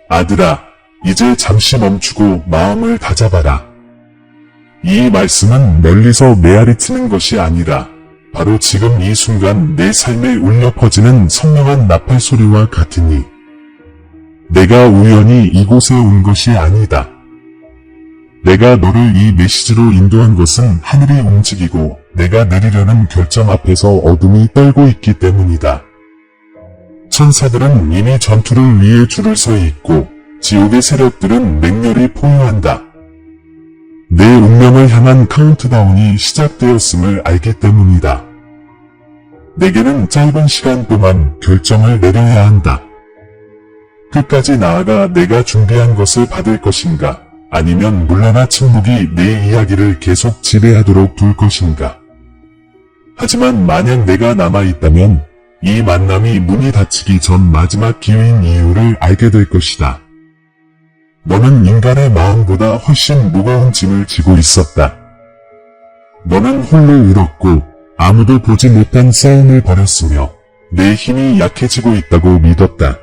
아들아, 이제 잠시 멈추고 마음을 다잡아라. 이 말씀은 멀리서 메아리치는 것이 아니라 바로 지금 이 순간 내 삶에 울려 퍼지는 선명한 나팔 소리와 같으니 내가 우연히 이곳에 온 것이 아니다. 내가 너를 이 메시지로 인도한 것은 하늘이 움직이고 내가 내리려는 결정 앞에서 어둠이 떨고 있기 때문이다. 천사들은 이미 전투를 위해 줄을 서 있고 지옥의 세력들은 맹렬히 포효한다. 내 운명을 향한 카운트다운이 시작되었음을 알기 때문이다. 내게는 짧은 시간 동안 결정을 내려야 한다. 끝까지 나아가 내가 준비한 것을 받을 것인가, 아니면 물러나 침묵이 내 이야기를 계속 지배하도록 둘 것인가. 하지만 만약 내가 남아있다면 이 만남이 문이 닫히기 전 마지막 기회인 이유를 알게 될 것이다. 너는 인간의 마음보다 훨씬 무거운 짐을 지고 있었다. 너는 홀로 울었고 아무도 보지 못한 싸움을 벌였으며 내 힘이 약해지고 있다고 믿었다.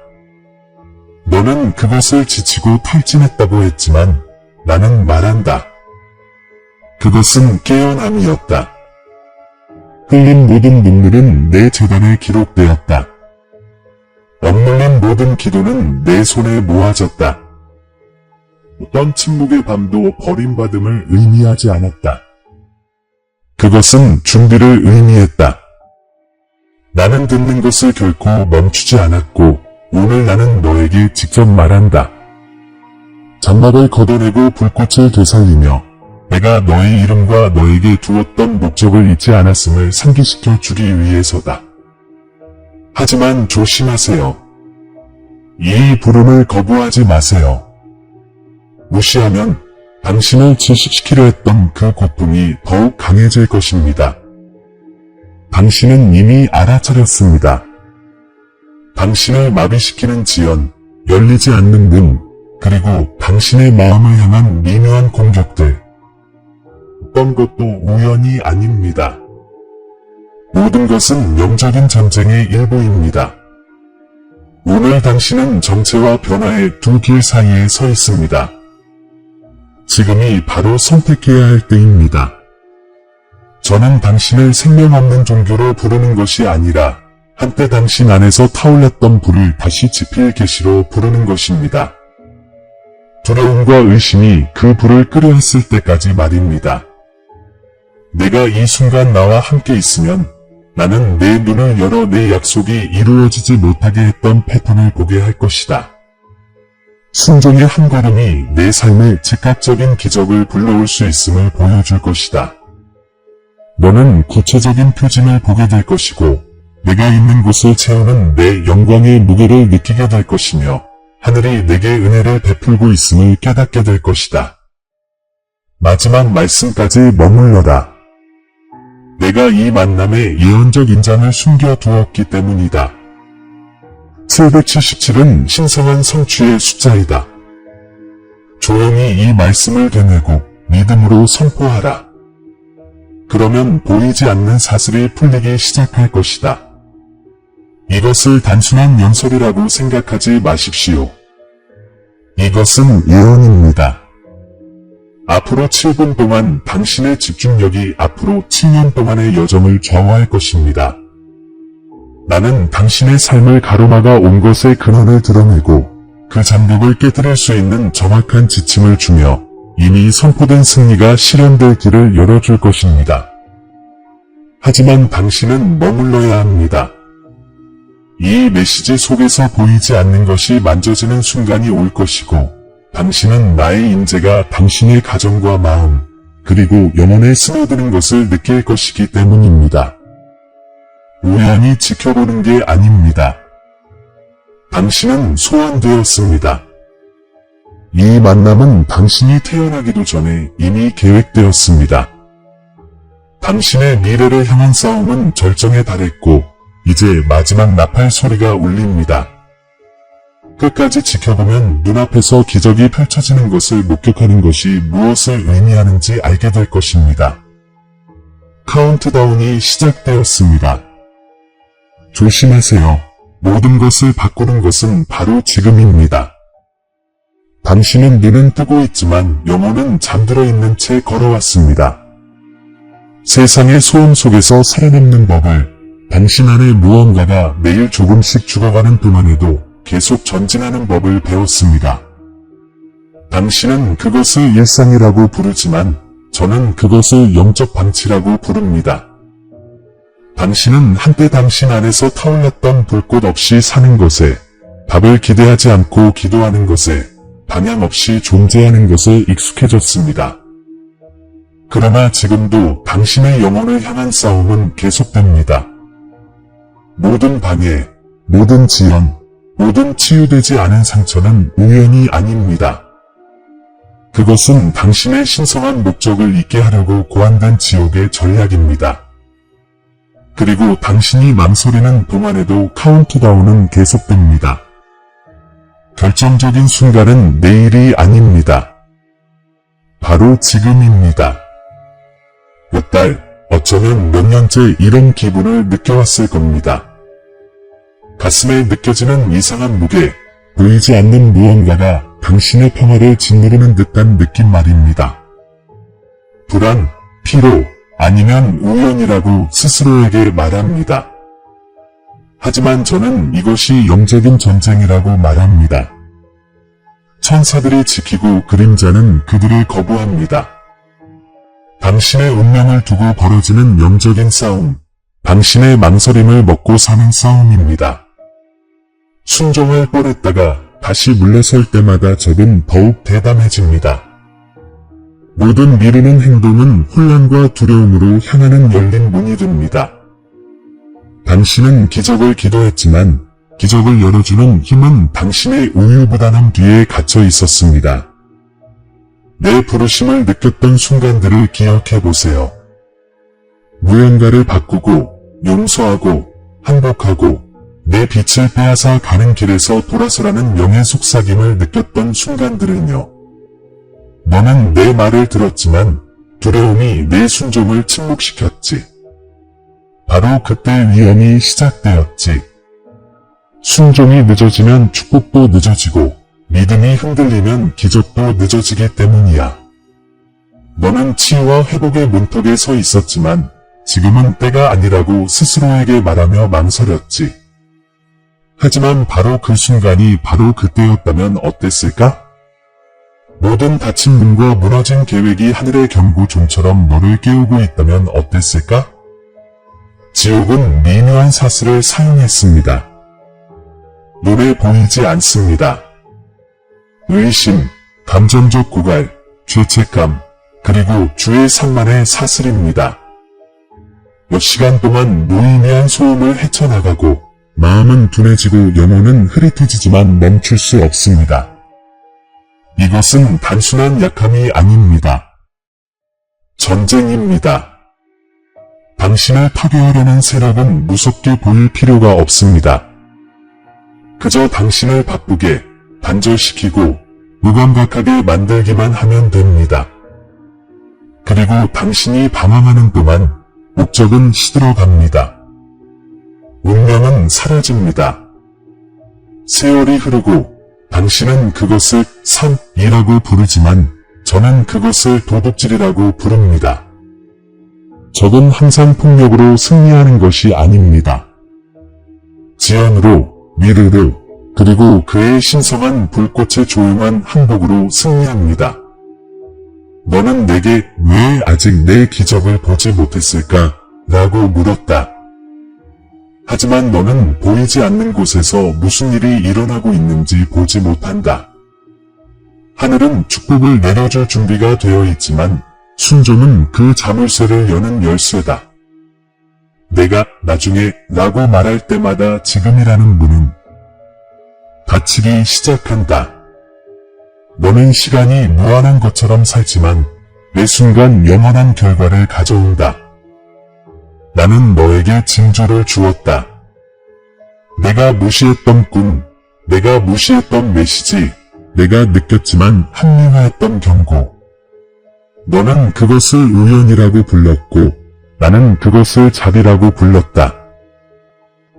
너는 그것을 지치고 탈진했다고 했지만 나는 말한다. 그것은 깨어남이었다. 흘린 모든 눈물은 내 재단에 기록되었다. 억눌린 모든 기도는 내 손에 모아졌다. 어떤 침묵의 밤도 버림받음을 의미하지 않았다. 그것은 준비를 의미했다. 나는 듣는 것을 결코 멈추지 않았고 오늘 나는 너에게 직접 말한다. 장막을 걷어내고 불꽃을 되살리며 내가 너의 이름과 너에게 두었던 목적을 잊지 않았음을 상기시켜 주기 위해서다. 하지만 조심하세요. 이 부름을 거부하지 마세요. 무시하면 당신을 질식시키려 했던 그 고통이 더욱 강해질 것입니다. 당신은 이미 알아차렸습니다. 당신을 마비시키는 지연, 열리지 않는 문, 그리고 당신의 마음을 향한 미묘한 공격들. 어떤 것도 우연이 아닙니다. 모든 것은 영적인 전쟁의 일부입니다. 오늘 당신은 정체와 변화의 두 길 사이에 서 있습니다. 지금이 바로 선택해야 할 때입니다. 저는 당신을 생명 없는 종교로 부르는 것이 아니라 한때 당신 안에서 타올랐던 불을 다시 지필 계시로 부르는 것입니다. 두려움과 의심이 그 불을 끄려 했을 때까지 말입니다. 내가 이 순간 나와 함께 있으면 나는 내 눈을 열어 내 약속이 이루어지지 못하게 했던 패턴을 보게 할 것이다. 순종의 한 걸음이 내 삶에 즉각적인 기적을 불러올 수 있음을 보여줄 것이다. 너는 구체적인 표징을 보게 될 것이고 내가 있는 곳을 채우는 내 영광의 무게를 느끼게 될 것이며 하늘이 내게 은혜를 베풀고 있음을 깨닫게 될 것이다. 마지막 말씀까지 머물러라. 내가 이 만남에 예언적 인장을 숨겨두었기 때문이다. 777은 신성한 성취의 숫자이다. 조용히 이 말씀을 되뇌고 믿음으로 선포하라. 그러면 보이지 않는 사슬이 풀리기 시작할 것이다. 이것을 단순한 연설이라고 생각하지 마십시오. 이것은 예언입니다. 앞으로 7분 동안 당신의 집중력이 앞으로 7년 동안의 여정을 좌우할 것입니다. 나는 당신의 삶을 가로막아 온 것의 근원을 드러내고 그 장벽을 깨뜨릴 수 있는 정확한 지침을 주며 이미 선포된 승리가 실현될 길을 열어줄 것입니다. 하지만 당신은 머물러야 합니다. 이 메시지 속에서 보이지 않는 것이 만져지는 순간이 올 것이고 당신은 나의 임재가 당신의 가정과 마음 그리고 영혼에 스며드는 것을 느낄 것이기 때문입니다. 우연히 지켜보는 게 아닙니다. 당신은 소환되었습니다. 이 만남은 당신이 태어나기도 전에 이미 계획되었습니다. 당신의 미래를 향한 싸움은 절정에 달했고 이제 마지막 나팔 소리가 울립니다. 끝까지 지켜보면 눈앞에서 기적이 펼쳐지는 것을 목격하는 것이 무엇을 의미하는지 알게 될 것입니다. 카운트다운이 시작되었습니다. 조심하세요. 모든 것을 바꾸는 것은 바로 지금입니다. 당신은 눈은 뜨고 있지만 영혼은 잠들어 있는 채 걸어왔습니다. 세상의 소음 속에서 살아남는 법을 당신 안에 무언가가 매일 조금씩 죽어가는 동안에도 계속 전진하는 법을 배웠습니다. 당신은 그것을 일상이라고 부르지만 저는 그것을 영적 방치라고 부릅니다. 당신은 한때 당신 안에서 타올랐던 불꽃 없이 사는 것에, 답을 기대하지 않고 기도하는 것에, 방향 없이 존재하는 것에 익숙해졌습니다. 그러나 지금도 당신의 영혼을 향한 싸움은 계속됩니다. 모든 방해, 모든 지연, 모든 치유되지 않은 상처는 우연이 아닙니다. 그것은 당신의 신성한 목적을 잊게 하려고 고안된 지옥의 전략입니다. 그리고 당신이 망설이는 동안에도 카운트다운은 계속됩니다. 결정적인 순간은 내일이 아닙니다. 바로 지금입니다. 몇 달, 어쩌면 몇 년째 이런 기분을 느껴왔을 겁니다. 가슴에 느껴지는 이상한 무게, 보이지 않는 무언가가 당신의 평화를 짓누르는 듯한 느낌 말입니다. 불안, 피로, 아니면 우연이라고 스스로에게 말합니다. 하지만 저는 이것이 영적인 전쟁이라고 말합니다. 천사들이 지키고 그림자는 그들을 거부합니다. 당신의 운명을 두고 벌어지는 영적인 싸움, 당신의 망설임을 먹고 사는 싸움입니다. 순종할 뻔했다가 다시 물러설 때마다 적은 더욱 대담해집니다. 모든 미루는 행동은 혼란과 두려움으로 향하는 열린 문이 됩니다. 당신은 기적을 기도했지만 기적을 열어주는 힘은 당신의 우유부단함 뒤에 갇혀 있었습니다. 내 부르심을 느꼈던 순간들을 기억해보세요. 무언가를 바꾸고, 용서하고, 항복하고, 내 빛을 빼앗아 가는 길에서 돌아서라는 영의 속삭임을 느꼈던 순간들은요. 너는 내 말을 들었지만 두려움이 내 순종을 침묵시켰지. 바로 그때 위험이 시작되었지. 순종이 늦어지면 축복도 늦어지고 믿음이 흔들리면 기적도 늦어지기 때문이야. 너는 치유와 회복의 문턱에 서 있었지만 지금은 때가 아니라고 스스로에게 말하며 망설였지. 하지만 바로 그 순간이 바로 그때였다면 어땠을까? 모든 닫힌 문과 무너진 계획이 하늘의 경고종처럼 너를 깨우고 있다면 어땠을까? 지옥은 미묘한 사슬을 사용했습니다. 눈에 보이지 않습니다. 의심, 감정적 고갈, 죄책감, 그리고 주의 산만의 사슬입니다. 몇 시간 동안 무의미한 소음을 헤쳐나가고 마음은 둔해지고 영혼은 흐릿해지지만 멈출 수 없습니다. 이것은 단순한 약함이 아닙니다. 전쟁입니다. 당신을 파괴하려는 세력은 무섭게 보일 필요가 없습니다. 그저 당신을 바쁘게, 단절시키고, 무감각하게 만들기만 하면 됩니다. 그리고 당신이 방황하는 동안 목적은 시들어갑니다. 운명은 사라집니다. 세월이 흐르고 당신은 그것을 삶이라고 부르지만 저는 그것을 도둑질이라고 부릅니다. 적은 항상 폭력으로 승리하는 것이 아닙니다. 지연으로, 위르르, 그리고 그의 신성한 불꽃의 조용한 항복으로 승리합니다. 너는 내게 왜 아직 내 기적을 보지 못했을까? 라고 물었다. 하지만 너는 보이지 않는 곳에서 무슨 일이 일어나고 있는지 보지 못한다. 하늘은 축복을 내려줄 준비가 되어 있지만 순종은 그 자물쇠를 여는 열쇠다. 내가 나중에 라고 말할 때마다 지금이라는 문은 닫히기 시작한다. 너는 시간이 무한한 것처럼 살지만 매 순간 영원한 결과를 가져온다. 나는 너에게 징조를 주었다. 내가 무시했던 꿈, 내가 무시했던 메시지, 내가 느꼈지만 합리화했던 경고. 너는 그것을 우연이라고 불렀고 나는 그것을 자비라고 불렀다.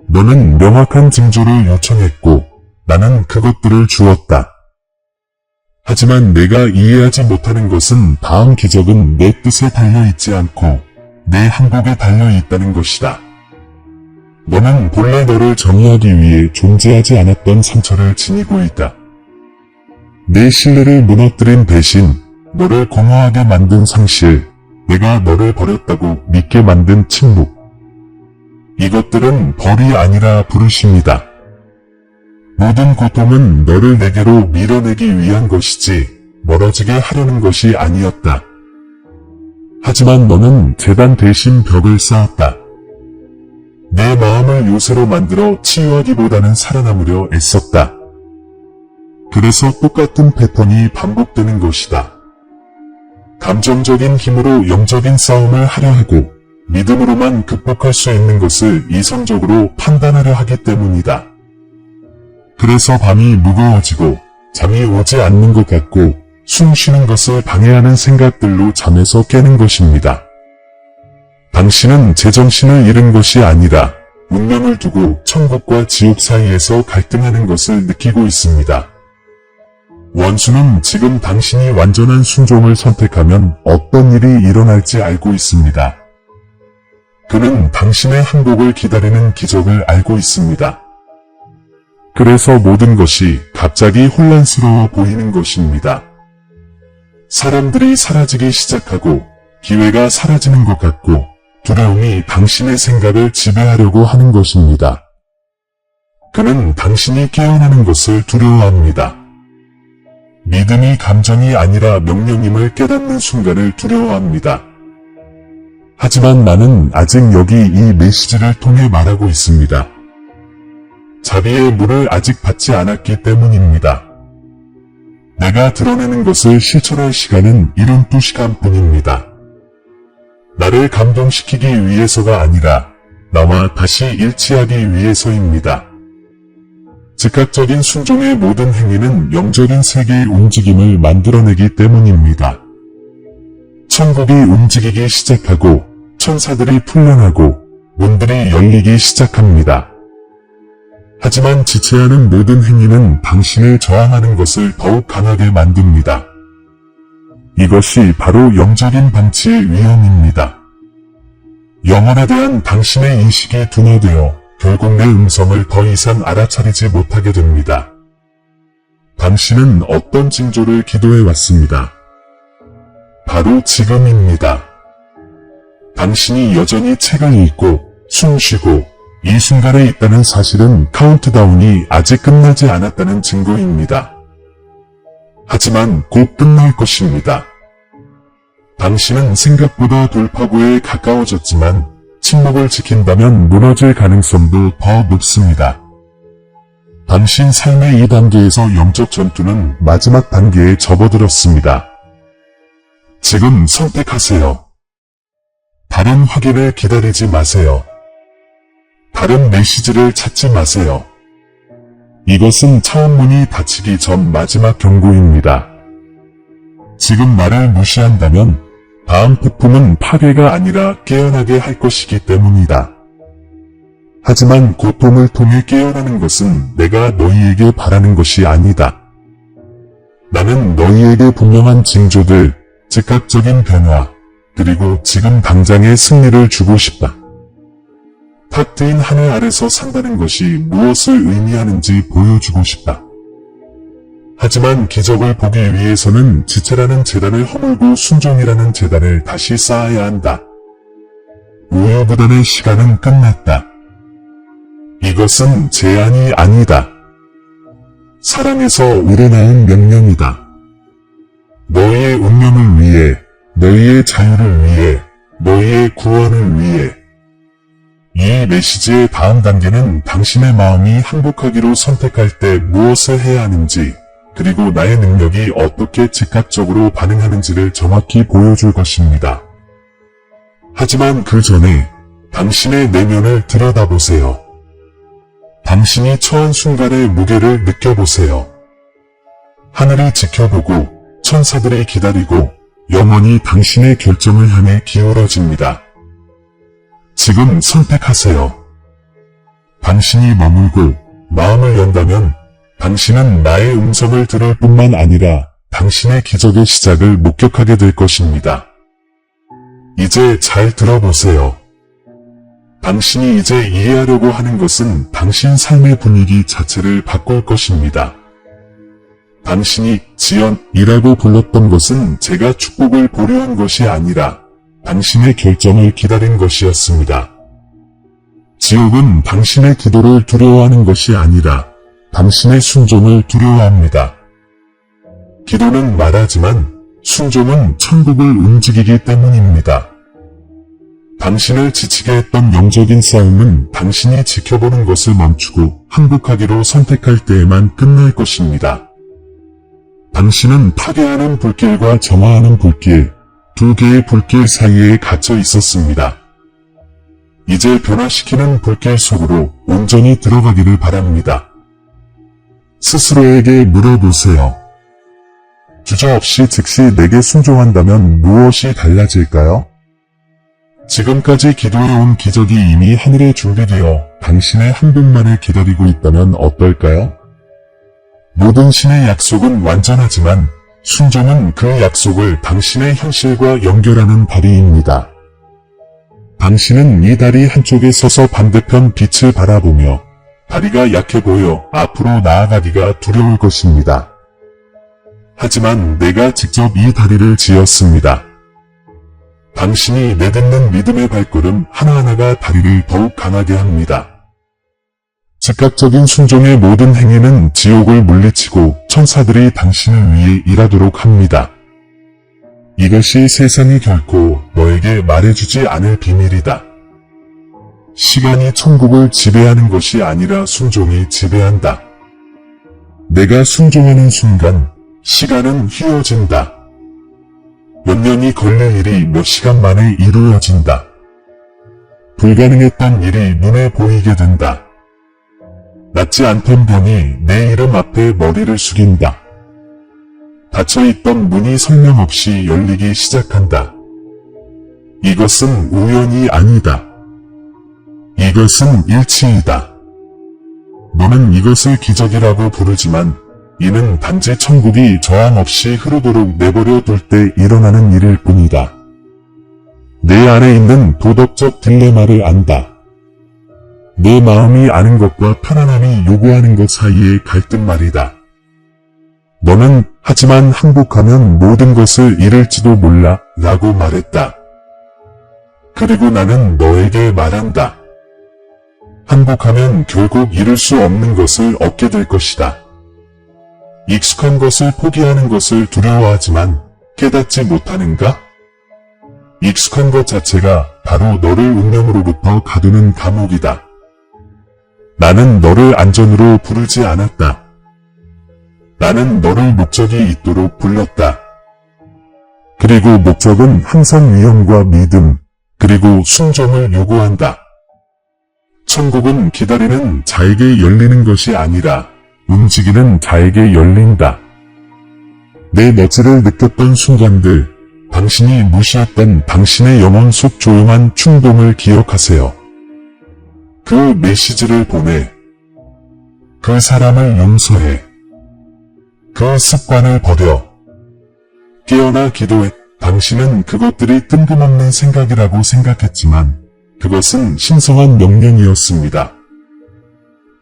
너는 명확한 징조를 요청했고 나는 그것들을 주었다. 하지만 내가 이해하지 못하는 것은 다음 기적은 내 뜻에 달려있지 않고 내 행복에 달려있다는 것이다. 너는 본래 너를 정의하기 위해 존재하지 않았던 상처를 지니고 있다. 내 신뢰를 무너뜨린 배신, 너를 공허하게 만든 상실, 내가 너를 버렸다고 믿게 만든 침묵. 이것들은 벌이 아니라 부르심이다. 모든 고통은 너를 내게로 밀어내기 위한 것이지 멀어지게 하려는 것이 아니었다. 하지만 너는 재단 대신 벽을 쌓았다. 내 마음을 요새로 만들어 치유하기보다는 살아남으려 애썼다. 그래서 똑같은 패턴이 반복되는 것이다. 감정적인 힘으로 영적인 싸움을 하려 하고 믿음으로만 극복할 수 있는 것을 이성적으로 판단하려 하기 때문이다. 그래서 밤이 무거워지고 잠이 오지 않는 것 같고 숨 쉬는 것을 방해하는 생각들로 잠에서 깨는 것입니다. 당신은 제정신을 잃은 것이 아니라 운명을 두고 천국과 지옥 사이에서 갈등하는 것을 느끼고 있습니다. 원수는 지금 당신이 완전한 순종을 선택하면 어떤 일이 일어날지 알고 있습니다. 그는 당신의 행복을 기다리는 기적을 알고 있습니다. 그래서 모든 것이 갑자기 혼란스러워 보이는 것입니다. 사람들이 사라지기 시작하고 기회가 사라지는 것 같고 두려움이 당신의 생각을 지배하려고 하는 것입니다. 그는 당신이 깨어나는 것을 두려워합니다. 믿음이 감정이 아니라 명령임을 깨닫는 순간을 두려워합니다. 하지만 나는 아직 여기 이 메시지를 통해 말하고 있습니다. 자비의 물을 아직 받지 않았기 때문입니다. 내가 드러내는 것을 실천할 시간은 72시간 뿐입니다. 나를 감동시키기 위해서가 아니라 나와 다시 일치하기 위해서입니다. 즉각적인 순종의 모든 행위는 영적인 세계의 움직임을 만들어내기 때문입니다. 천국이 움직이기 시작하고 천사들이 풀려나고 문들이 열리기 시작합니다. 하지만 지체하는 모든 행위는 당신을 저항하는 것을 더욱 강하게 만듭니다. 이것이 바로 영적인 방치의 위험입니다. 영혼에 대한 당신의 인식이 둔화되어 결국 내 음성을 더 이상 알아차리지 못하게 됩니다. 당신은 어떤 징조를 기도해 왔습니다. 바로 지금입니다. 당신이 여전히 책을 읽고 숨 쉬고 이 순간에 있다는 사실은 카운트다운이 아직 끝나지 않았다는 증거입니다. 하지만 곧 끝날 것입니다. 당신은 생각보다 돌파구에 가까워졌지만 침묵을 지킨다면 무너질 가능성도 더 높습니다. 당신 삶의 이 단계에서 영적 전투는 마지막 단계에 접어들었습니다. 지금 선택하세요. 다른 확인을 기다리지 마세요. 다른 메시지를 찾지 마세요. 이것은 차원문이 닫히기 전 마지막 경고입니다. 지금 나를 무시한다면 다음 폭풍은 파괴가 아니라 깨어나게 할 것이기 때문이다. 하지만 고통을 통해 깨어나는 것은 내가 너희에게 바라는 것이 아니다. 나는 너희에게 분명한 징조들, 즉각적인 변화, 그리고 지금 당장의 승리를 주고 싶다. 탁 트인 하늘 아래서 산다는 것이 무엇을 의미하는지 보여주고 싶다. 하지만 기적을 보기 위해서는 지체라는 재단을 허물고 순종이라는 재단을 다시 쌓아야 한다. 우유부단의 시간은 끝났다. 이것은 제안이 아니다. 사랑에서 우러나온 명령이다. 너희의 운명을 위해, 너희의 자유를 위해, 너희의 구원을 위해. 이 메시지의 다음 단계는 당신의 마음이 행복하기로 선택할 때 무엇을 해야 하는지, 그리고 나의 능력이 어떻게 즉각적으로 반응하는지를 정확히 보여줄 것입니다. 하지만 그 전에 당신의 내면을 들여다보세요. 당신이 처한 순간의 무게를 느껴보세요. 하늘이 지켜보고 천사들이 기다리고 영원히 당신의 결정을 향해 기울어집니다. 지금 선택하세요. 당신이 머물고 마음을 연다면 당신은 나의 음성을 들을 뿐만 아니라 당신의 기적의 시작을 목격하게 될 것입니다. 이제 잘 들어보세요. 당신이 이제 이해하려고 하는 것은 당신 삶의 분위기 자체를 바꿀 것입니다. 당신이 지연이라고 불렀던 것은 제가 축복을 보려 한 것이 아니라 당신의 결정을 기다린 것이었습니다. 지옥은 당신의 기도를 두려워하는 것이 아니라 당신의 순종을 두려워합니다. 기도는 말하지만 순종은 천국을 움직이기 때문입니다. 당신을 지치게 했던 영적인 싸움은 당신이 지켜보는 것을 멈추고 항복하기로 선택할 때에만 끝날 것입니다. 당신은 파괴하는 불길과 점화하는 불길, 두 개의 불길 사이에 갇혀 있었습니다. 이제 변화시키는 불길 속으로 온전히 들어가기를 바랍니다. 스스로에게 물어보세요. 주저없이 즉시 내게 순종한다면 무엇이 달라질까요? 지금까지 기도해온 기적이 이미 하늘에 준비되어 당신의 한분만을 기다리고 있다면 어떨까요? 모든 신의 약속은 완전하지만 순종은 그 약속을 당신의 현실과 연결하는 다리입니다. 당신은 이 다리 한쪽에 서서 반대편 빛을 바라보며 다리가 약해 보여 앞으로 나아가기가 두려울 것입니다. 하지만 내가 직접 이 다리를 지었습니다. 당신이 내딛는 믿음의 발걸음 하나하나가 다리를 더욱 강하게 합니다. 즉각적인 순종의 모든 행위는 지옥을 물리치고 천사들이 당신을 위해 일하도록 합니다. 이것이 세상이 결코 너에게 말해주지 않을 비밀이다. 시간이 천국을 지배하는 것이 아니라 순종이 지배한다. 내가 순종하는 순간 시간은 휘어진다. 몇 년이 걸릴 일이 몇 시간 만에 이루어진다. 불가능했던 일이 눈에 보이게 된다. 낫지 않던 병이 내 이름 앞에 머리를 숙인다. 닫혀있던 문이 설명 없이 열리기 시작한다. 이것은 우연이 아니다. 이것은 일치이다. 너는 이것을 기적이라고 부르지만 이는 단지 천국이 저항 없이 흐르도록 내버려 둘 때 일어나는 일일 뿐이다. 내 안에 있는 도덕적 딜레마를 안다. 내 마음이 아는 것과 편안함이 요구하는 것 사이의 갈등 말이다. 너는 하지만 항복하면 모든 것을 잃을지도 몰라 라고 말했다. 그리고 나는 너에게 말한다. 항복하면 결국 잃을 수 없는 것을 얻게 될 것이다. 익숙한 것을 포기하는 것을 두려워하지만 깨닫지 못하는가? 익숙한 것 자체가 바로 너를 운명으로부터 가두는 감옥이다. 나는 너를 안전으로 부르지 않았다. 나는 너를 목적이 있도록 불렀다. 그리고 목적은 항상 위험과 믿음, 그리고 순종을 요구한다. 천국은 기다리는 자에게 열리는 것이 아니라 움직이는 자에게 열린다. 내 너지를 느꼈던 순간들, 당신이 무시했던 당신의 영혼 속 조용한 충동을 기억하세요. 그 메시지를 보내. 그 사람을 용서해. 그 습관을 버려. 깨어나 기도해. 당신은 그것들이 뜬금없는 생각이라고 생각했지만 그것은 신성한 명령이었습니다.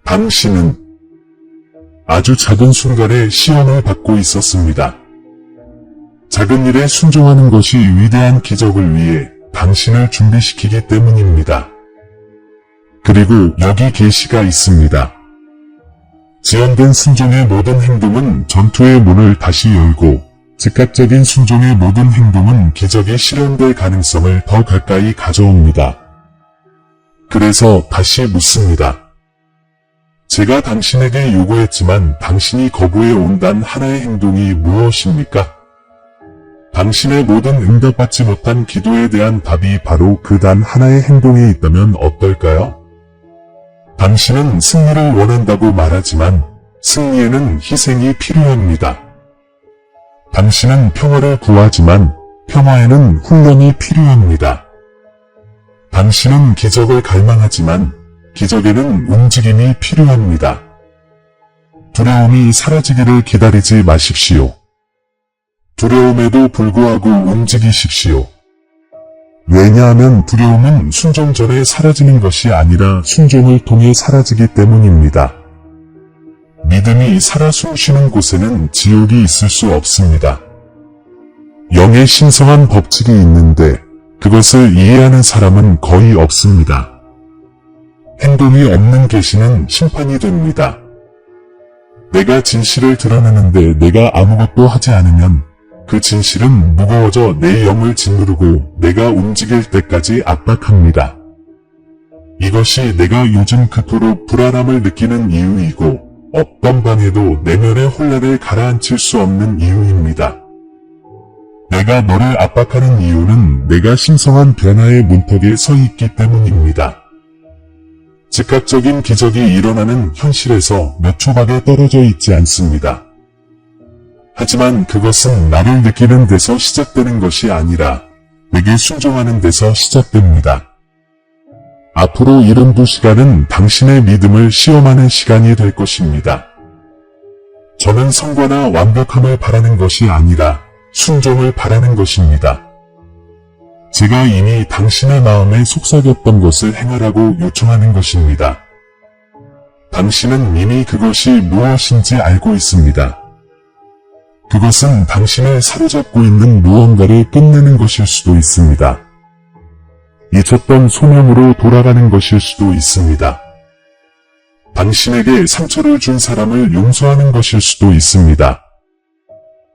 당신은 아주 작은 순간에 시험을 받고 있었습니다. 작은 일에 순종하는 것이 위대한 기적을 위해 당신을 준비시키기 때문입니다. 그리고 여기 계시가 있습니다. 지연된 순종의 모든 행동은 전투의 문을 다시 열고 즉각적인 순종의 모든 행동은 기적이 실현될 가능성을 더 가까이 가져옵니다. 그래서 다시 묻습니다. 제가 당신에게 요구했지만 당신이 거부해 온 단 하나의 행동이 무엇입니까? 당신의 모든 응답받지 못한 기도에 대한 답이 바로 그 단 하나의 행동에 있다면 어떨까요? 당신은 승리를 원한다고 말하지만 승리에는 희생이 필요합니다. 당신은 평화를 구하지만 평화에는 훈련이 필요합니다. 당신은 기적을 갈망하지만 기적에는 움직임이 필요합니다. 두려움이 사라지기를 기다리지 마십시오. 두려움에도 불구하고 움직이십시오. 왜냐하면 두려움은 순종 전에 사라지는 것이 아니라 순종을 통해 사라지기 때문입니다. 믿음이 살아 숨쉬는 곳에는 지옥이 있을 수 없습니다. 영의 신성한 법칙이 있는데 그것을 이해하는 사람은 거의 없습니다. 행동이 없는 계시는 심판이 됩니다. 내가 진실을 드러내는데 내가 아무것도 하지 않으면 그 진실은 무거워져 내 영을 짓누르고 내가 움직일 때까지 압박합니다. 이것이 내가 요즘 그토록 불안함을 느끼는 이유이고 어떤 방해도 내면의 혼란을 가라앉힐 수 없는 이유입니다. 내가 너를 압박하는 이유는 내가 신성한 변화의 문턱에 서 있기 때문입니다. 즉각적인 기적이 일어나는 현실에서 몇 초밖에 떨어져 있지 않습니다. 하지만 그것은 나를 느끼는 데서 시작되는 것이 아니라 내게 순종하는 데서 시작됩니다. 앞으로 72시간은 당신의 믿음을 시험하는 시간이 될 것입니다. 저는 성과나 완벽함을 바라는 것이 아니라 순종을 바라는 것입니다. 제가 이미 당신의 마음에 속삭였던 것을 행하라고 요청하는 것입니다. 당신은 이미 그것이 무엇인지 알고 있습니다. 그것은 당신을 사로잡고 있는 무언가를 끝내는 것일 수도 있습니다. 잊혔던 소명으로 돌아가는 것일 수도 있습니다. 당신에게 상처를 준 사람을 용서하는 것일 수도 있습니다.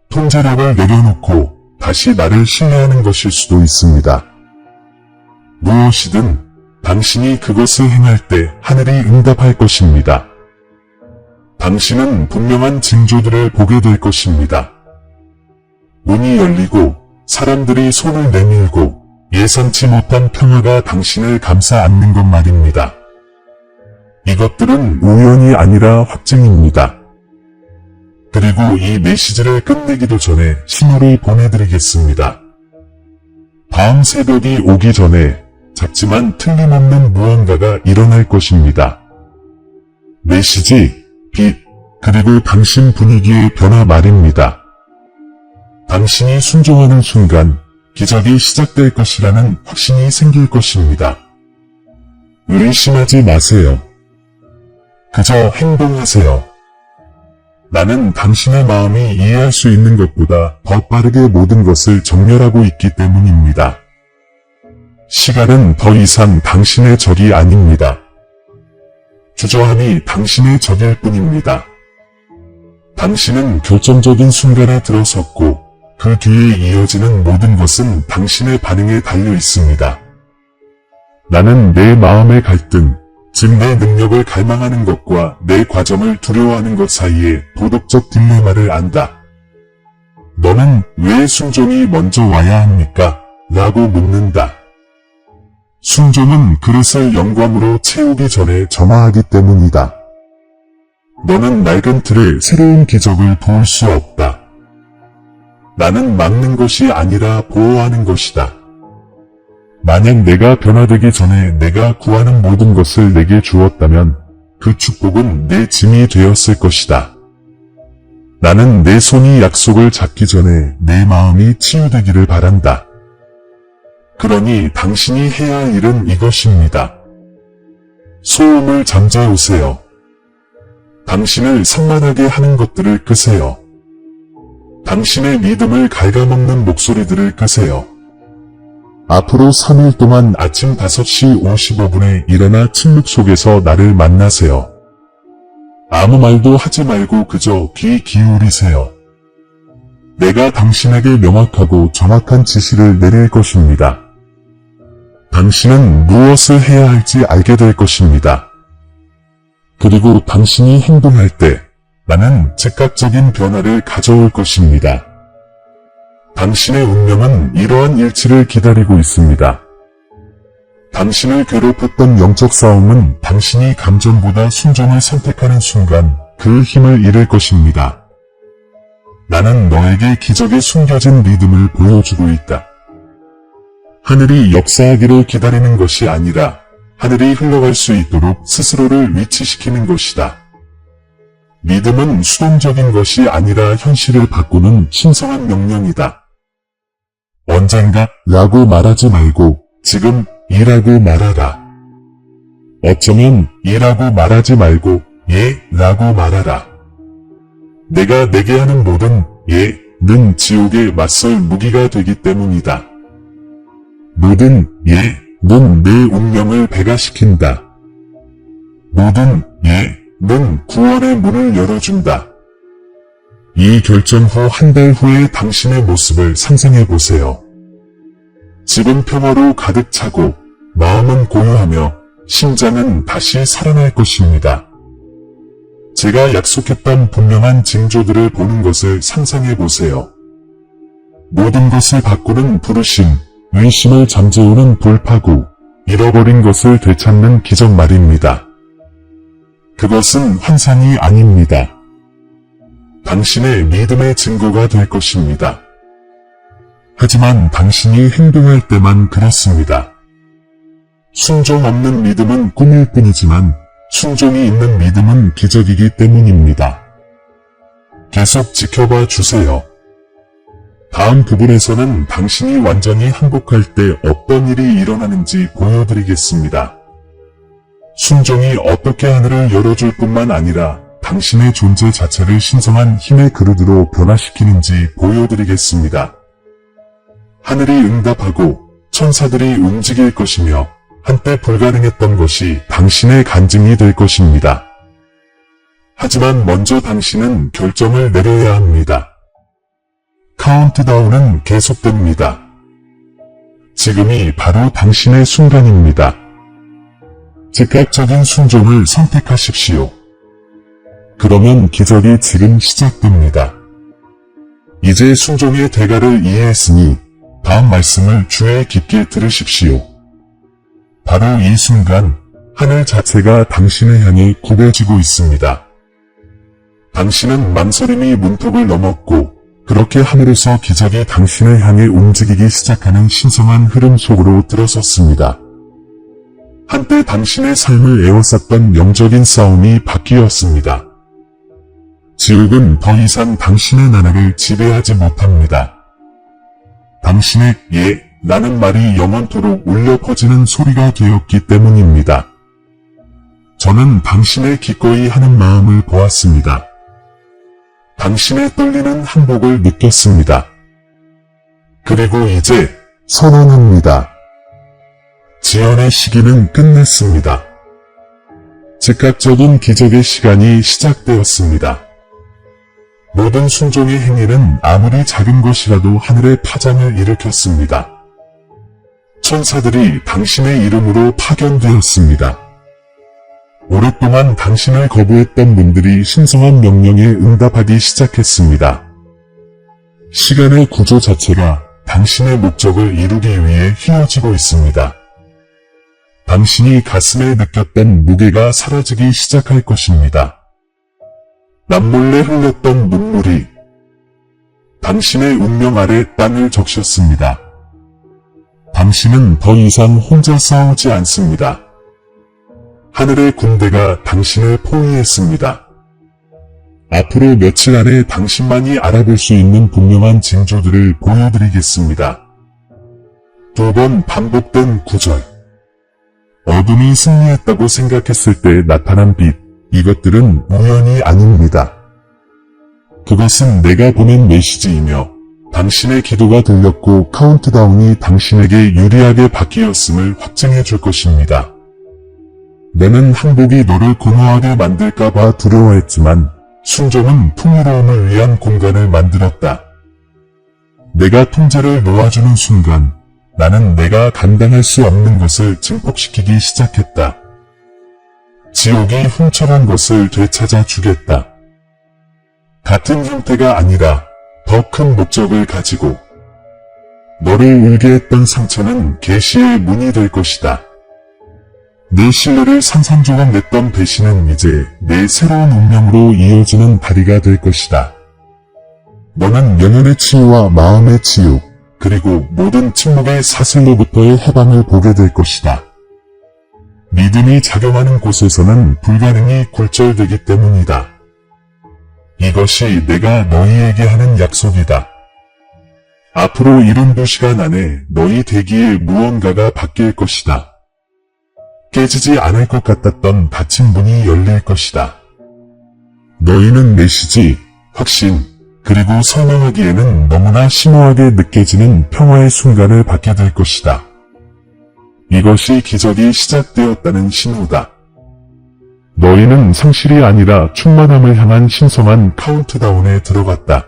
통제력을 내려놓고 다시 나를 신뢰하는 것일 수도 있습니다. 무엇이든 당신이 그것을 행할 때 하늘이 응답할 것입니다. 당신은 분명한 징조들을 보게 될 것입니다. 문이 열리고 사람들이 손을 내밀고 예상치 못한 평화가 당신을 감싸 안는 것 말입니다. 이것들은 우연이 아니라 확증입니다. 그리고 이 메시지를 끝내기도 전에 신호를 보내드리겠습니다. 다음 새벽이 오기 전에 작지만 틀림없는 무언가가 일어날 것입니다. 메시지, 빛, 그리고 당신 분위기의 변화 말입니다. 당신이 순종하는 순간 기적이 시작될 것이라는 확신이 생길 것입니다. 의심하지 마세요. 그저 행동하세요. 나는 당신의 마음이 이해할 수 있는 것보다 더 빠르게 모든 것을 정렬하고 있기 때문입니다. 시간은 더 이상 당신의 적이 아닙니다. 주저함이 당신의 적일 뿐입니다. 당신은 결정적인 순간에 들어섰고 그 뒤에 이어지는 모든 것은 당신의 반응에 달려 있습니다. 나는 내 마음의 갈등, 즉 내 능력을 갈망하는 것과 내 과정을 두려워하는 것 사이에 도덕적 딜레마를 안다. 너는 왜 순종이 먼저 와야 합니까? 라고 묻는다. 순종은 그릇을 영광으로 채우기 전에 점화하기 때문이다. 너는 낡은 틀에 새로운 기적을 부을 수 없다. 나는 막는 것이 아니라 보호하는 것이다. 만약 내가 변화되기 전에 내가 구하는 모든 것을 내게 주었다면 그 축복은 내 짐이 되었을 것이다. 나는 내 손이 약속을 잡기 전에 내 마음이 치유되기를 바란다. 그러니 당신이 해야 할 일은 이것입니다. 소음을 잠재우세요. 당신을 산만하게 하는 것들을 끄세요. 당신의 믿음을 갉아먹는 목소리들을 끄세요. 앞으로 3일 동안 아침 5시 55분에 일어나 침묵 속에서 나를 만나세요. 아무 말도 하지 말고 그저 귀 기울이세요. 내가 당신에게 명확하고 정확한 지시를 내릴 것입니다. 당신은 무엇을 해야 할지 알게 될 것입니다. 그리고 당신이 행동할 때 나는 즉각적인 변화를 가져올 것입니다. 당신의 운명은 이러한 일치를 기다리고 있습니다. 당신을 괴롭혔던 영적 싸움은 당신이 감정보다 순종을 선택하는 순간 그 힘을 잃을 것입니다. 나는 너에게 기적에 숨겨진 믿음을 보여주고 있다. 하늘이 역사하기를 기다리는 것이 아니라 하늘이 흘러갈 수 있도록 스스로를 위치시키는 것이다. 믿음은 수동적인 것이 아니라 현실을 바꾸는 신성한 명령이다. 언젠가 라고 말하지 말고 지금 이라고 말하라. 어쩌면 이라고 말하지 말고 예라고 말하라. 내가 내게 하는 모든 예는 지옥에 맞설 무기가 되기 때문이다. 모든 예는 내 운명을 배가시킨다. 모든 예는 구원의 문을 열어준다. 이 결정 후 한 달 후의 당신의 모습을 상상해 보세요. 집은 평화로 가득 차고 마음은 고요하며 심장은 다시 살아날 것입니다. 제가 약속했던 분명한 징조들을 보는 것을 상상해 보세요. 모든 것을 바꾸는 부르심, 의심을 잠재우는 돌파구, 잃어버린 것을 되찾는 기적 말입니다. 그것은 환상이 아닙니다. 당신의 믿음의 증거가 될 것입니다. 하지만 당신이 행동할 때만 그렇습니다. 순종 없는 믿음은 꿈일 뿐이지만 순종이 있는 믿음은 기적이기 때문입니다. 계속 지켜봐 주세요. 다음 부분에서는 당신이 완전히 항복할 때 어떤 일이 일어나는지 보여드리겠습니다. 순종이 어떻게 하늘을 열어줄 뿐만 아니라 당신의 존재 자체를 신성한 힘의 그릇으로 변화시키는지 보여드리겠습니다. 하늘이 응답하고 천사들이 움직일 것이며 한때 불가능했던 것이 당신의 간증이 될 것입니다. 하지만 먼저 당신은 결정을 내려야 합니다. 카운트다운은 계속됩니다. 지금이 바로 당신의 순간입니다. 즉각적인 순종을 선택하십시오. 그러면 기적이 지금 시작됩니다. 이제 순종의 대가를 이해했으니 다음 말씀을 주의 깊게 들으십시오. 바로 이 순간 하늘 자체가 당신을 향해 굽어지고 있습니다. 당신은 망설임이 문턱을 넘었고 그렇게 하늘에서 기적이 당신을 향해 움직이기 시작하는 신성한 흐름 속으로 들어섰습니다. 한때 당신의 삶을 에워쌌던 영적인 싸움이 바뀌었습니다. 지옥은 더 이상 당신의 나라를 지배하지 못합니다. 당신의 나는 말이 영원토록 울려 퍼지는 소리가 되었기 때문입니다. 저는 당신의 기꺼이 하는 마음을 보았습니다. 당신의 떨리는 항복을 느꼈습니다. 그리고 이제 선언합니다. 지연의 시기는 끝났습니다. 즉각적인 기적의 시간이 시작되었습니다. 모든 순종의 행위는 아무리 작은 것이라도 하늘의 파장을 일으켰습니다. 천사들이 당신의 이름으로 파견되었습니다. 오랫동안 당신을 거부했던 분들이 신성한 명령에 응답하기 시작했습니다. 시간의 구조 자체가 당신의 목적을 이루기 위해 휘어지고 있습니다. 당신이 가슴에 느꼈던 무게가 사라지기 시작할 것입니다. 남몰래 흘렸던 눈물이 당신의 운명 아래 땅을 적셨습니다. 당신은 더 이상 혼자 싸우지 않습니다. 하늘의 군대가 당신을 포위했습니다. 앞으로 며칠 안에 당신만이 알아볼 수 있는 분명한 징조들을 보여드리겠습니다. 2번 반복된 구절. 어둠이 승리했다고 생각했을 때 나타난 빛, 이것들은 우연이 아닙니다. 그것은 내가 보낸 메시지이며 당신의 기도가 들렸고 카운트다운이 당신에게 유리하게 바뀌었음을 확증해 줄 것입니다. 너는 항복이 너를 공허하게 만들까봐 두려워했지만 순종은 풍요로움을 위한 공간을 만들었다. 내가 통제를 놓아주는 순간 나는 내가 감당할 수 없는 것을 증폭시키기 시작했다. 지옥이 훔쳐간 것을 되찾아 주겠다. 같은 형태가 아니라 더 큰 목적을 가지고 너를 울게 했던 상처는 계시의 문이 될 것이다. 내 신뢰를 산산조각 냈던 배신은 이제 내 새로운 운명으로 이어지는 다리가 될 것이다. 너는 영혼의 치유와 마음의 치유, 그리고 모든 침묵의 사슬로부터의 해방을 보게 될 것이다. 믿음이 작용하는 곳에서는 불가능이 굴절되기 때문이다. 이것이 내가 너희에게 하는 약속이다. 앞으로 72시간 안에 너희 대기에 무언가가 바뀔 것이다. 깨지지 않을 것 같았던 닫힌 문이 열릴 것이다. 너희는 메시지, 확신, 그리고 설명하기에는 너무나 심오하게 느껴지는 평화의 순간을 받게 될 것이다. 이것이 기적이 시작되었다는 신호다. 너희는 상실이 아니라 충만함을 향한 신성한 카운트다운에 들어갔다.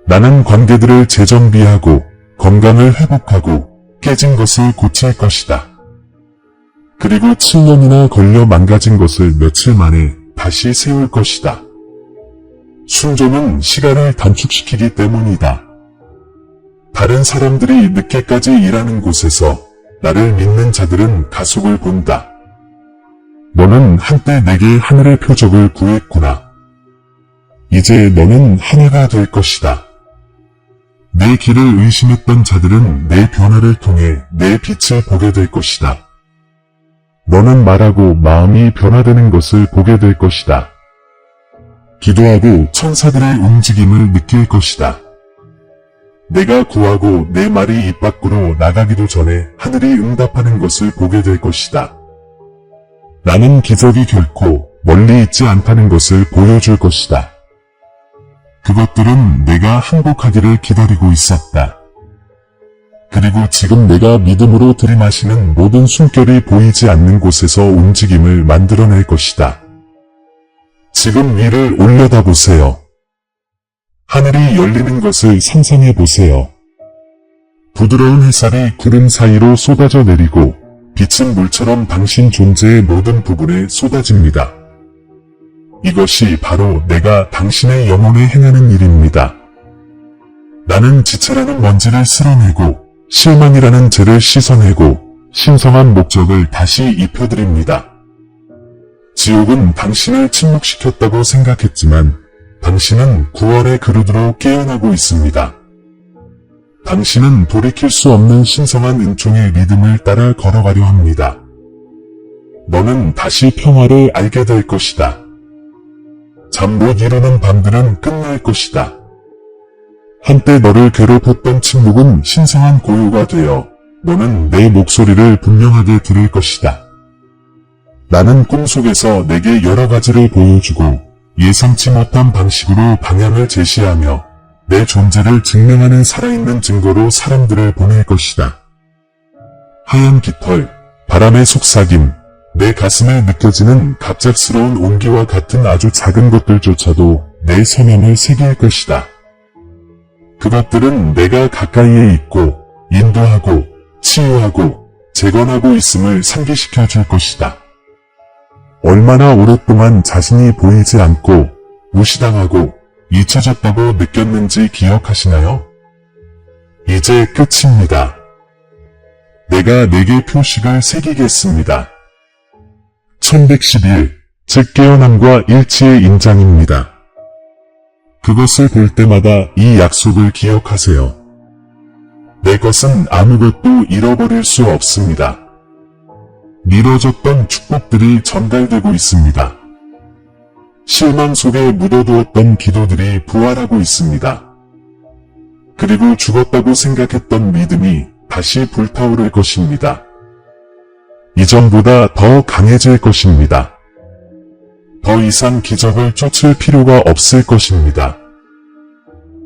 나는 관계들을 재정비하고 건강을 회복하고 깨진 것을 고칠 것이다. 그리고 7년이나 걸려 망가진 것을 며칠 만에 다시 세울 것이다. 순종은 시간을 단축시키기 때문이다. 다른 사람들이 늦게까지 일하는 곳에서 나를 믿는 자들은 가속을 본다. 너는 한때 내게 하늘의 표적을 구했구나. 이제 너는 하나가 될 것이다. 내 길을 의심했던 자들은 내 변화를 통해 내 빛을 보게 될 것이다. 너는 말하고 마음이 변화되는 것을 보게 될 것이다. 기도하고 천사들의 움직임을 느낄 것이다. 내가 구하고 내 말이 입 밖으로 나가기도 전에 하늘이 응답하는 것을 보게 될 것이다. 나는 기적이 결코 멀리 있지 않다는 것을 보여줄 것이다. 그것들은 내가 항복하기를 기다리고 있었다. 그리고 지금 내가 믿음으로 들이마시는 모든 숨결이 보이지 않는 곳에서 움직임을 만들어낼 것이다. 지금 위를 올려다보세요. 하늘이 열리는 것을 상상해 보세요. 부드러운 햇살이 구름 사이로 쏟아져 내리고 빛은 물처럼 당신 존재의 모든 부분에 쏟아집니다. 이것이 바로 내가 당신의 영혼에 행하는 일입니다. 나는 지체라는 먼지를 쓸어내고 실망이라는 죄를 씻어내고 신성한 목적을 다시 입혀드립니다. 지옥은 당신을 침묵시켰다고 생각했지만 당신은 구원의 그릇으로 깨어나고 있습니다. 당신은 돌이킬 수 없는 신성한 은총의 리듬을 따라 걸어가려 합니다. 너는 다시 평화를 알게 될 것이다. 잠 못 이루는 밤들은 끝날 것이다. 한때 너를 괴롭혔던 침묵은 신성한 고요가 되어 너는 내 목소리를 분명하게 들을 것이다. 나는 꿈속에서 내게 여러 가지를 보여주고 예상치 못한 방식으로 방향을 제시하며 내 존재를 증명하는 살아있는 증거로 사람들을 보낼 것이다. 하얀 깃털, 바람의 속삭임, 내 가슴에 느껴지는 갑작스러운 온기와 같은 아주 작은 것들조차도 내 서명을 새길 것이다. 그것들은 내가 가까이에 있고 인도하고 치유하고 재건하고 있음을 상기시켜 줄 것이다. 얼마나 오랫동안 자신이 보이지 않고 무시당하고 잊혀졌다고 느꼈는지 기억하시나요? 이제 끝입니다. 내가 내게 표식을 새기겠습니다. 1111, 즉 깨어남과 일치의 인장입니다. 그것을 볼 때마다 이 약속을 기억하세요. 내 것은 아무것도 잃어버릴 수 없습니다. 미뤄졌던 축복들이 전달되고 있습니다. 실망 속에 묻어두었던 기도들이 부활하고 있습니다. 그리고 죽었다고 생각했던 믿음이 다시 불타오를 것입니다. 이전보다 더 강해질 것입니다. 더 이상 기적을 쫓을 필요가 없을 것입니다.